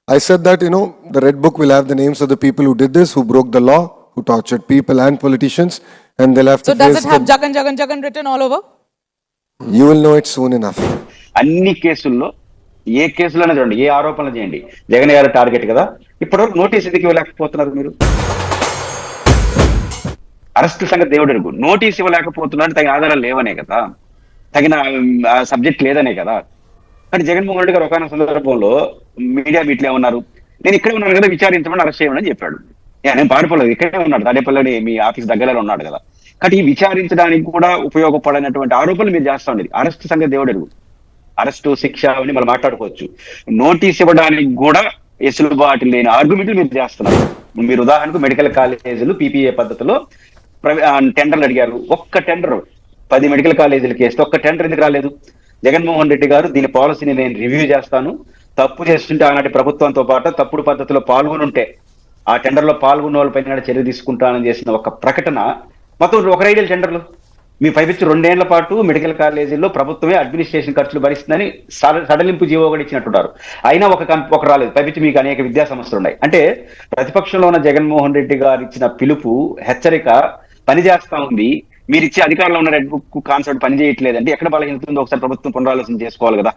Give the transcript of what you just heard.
I said that, the red book will have the names of the people who did this, who broke the law, who tortured people and politicians, and they'll have to So does face it have Jagan written all over? You will know it soon enough. అన్ని కేసుల్లో ఏ కేసులోనే చూడండి, ఏ ఆరోపణలు చేయండి, జగన్ గారు target కదా. ఇప్పటివరకు notice ఎందుకు ఇవ్వలేకపోతున్నారు మీరు? అరెస్ట్ సంగతి దేవుడు ఎరుగు. నోటీస్ ఇవ్వలేకపోతున్నారు తగిన ఆధారాలు లేవనే కదా, తగిన సబ్జెక్ట్ లేదనే కదా. కానీ జగన్మోహన్ రెడ్డి గారు ఒకనొక సందర్భంలో మీడియా మీట్లు ఏమన్నారు, నేను ఇక్కడే ఉన్నాను కదా, విచారించమని అరెస్ట్ చేయమని అని చెప్పాడు. నేను పారిపోలేదు, ఇక్కడే ఉన్నాడు, తాడేపల్లి మీ ఆఫీస్ దగ్గరలో ఉన్నాడు కదా. కానీ ఈ విచారించడానికి కూడా ఉపయోగపడినటువంటి ఆరోపణలు మీరు చేస్తా ఉండేది. అరెస్ట్ సంగతి దేవుడు ఎరుగు. అరెస్టు, శిక్ష అని మనం మాట్లాడుకోవచ్చు. నోటీస్ ఇవ్వడానికి కూడా ఎసులుబాటు లేని ఆర్గ్యుమెంట్లు మీరు చేస్తున్నారు. మీరు ఉదాహరణకు మెడికల్ కాలేజీలు PPA పద్ధతిలో టెండర్లు అడిగారు. ఒక్క టెండర్ 10 మెడికల్ కాలేజీలకి వేస్తే ఒక్క టెండర్ ఎందుకు రాలేదు? జగన్మోహన్ రెడ్డి గారు దీని పాలసీని నేను రివ్యూ చేస్తాను, తప్పు చేస్తుంటే ఆనాటి ప్రభుత్వంతో పాటు తప్పుడు పద్ధతిలో పాల్గొని ఉంటే ఆ టెండర్లో పాల్గొన్న వాళ్ళపైన చర్య తీసుకుంటానని చేసిన ఒక ప్రకటన. మొత్తం ఒక 5 టెండర్లు మీ పైపించి 2 ఏళ్ల పాటు మెడికల్ కాలేజీల్లో ప్రభుత్వమే అడ్మినిస్ట్రేషన్ ఖర్చులు భరిస్తుందని సడలింపు జీవో కూడా ఇచ్చినట్టున్నారు. అయినా ఒక రాలేదు. పైపించి మీకు అనేక విద్యా సంస్థలు ఉన్నాయి. అంటే ప్రతిపక్షంలో ఉన్న జగన్మోహన్ రెడ్డి గారు ఇచ్చిన పిలుపు, హెచ్చరిక పనిచేస్తా ఉంది. మీరు ఇచ్చే అధికారంలో ఉన్న రెడ్ బుక్ కాన్సెప్ట్ పనిచేయట్లేదంటే ఎక్కడ బలహీనత ఉందో ఒకసారి ప్రభుత్వం పునరాలోచన చేసుకోవాలి కదా.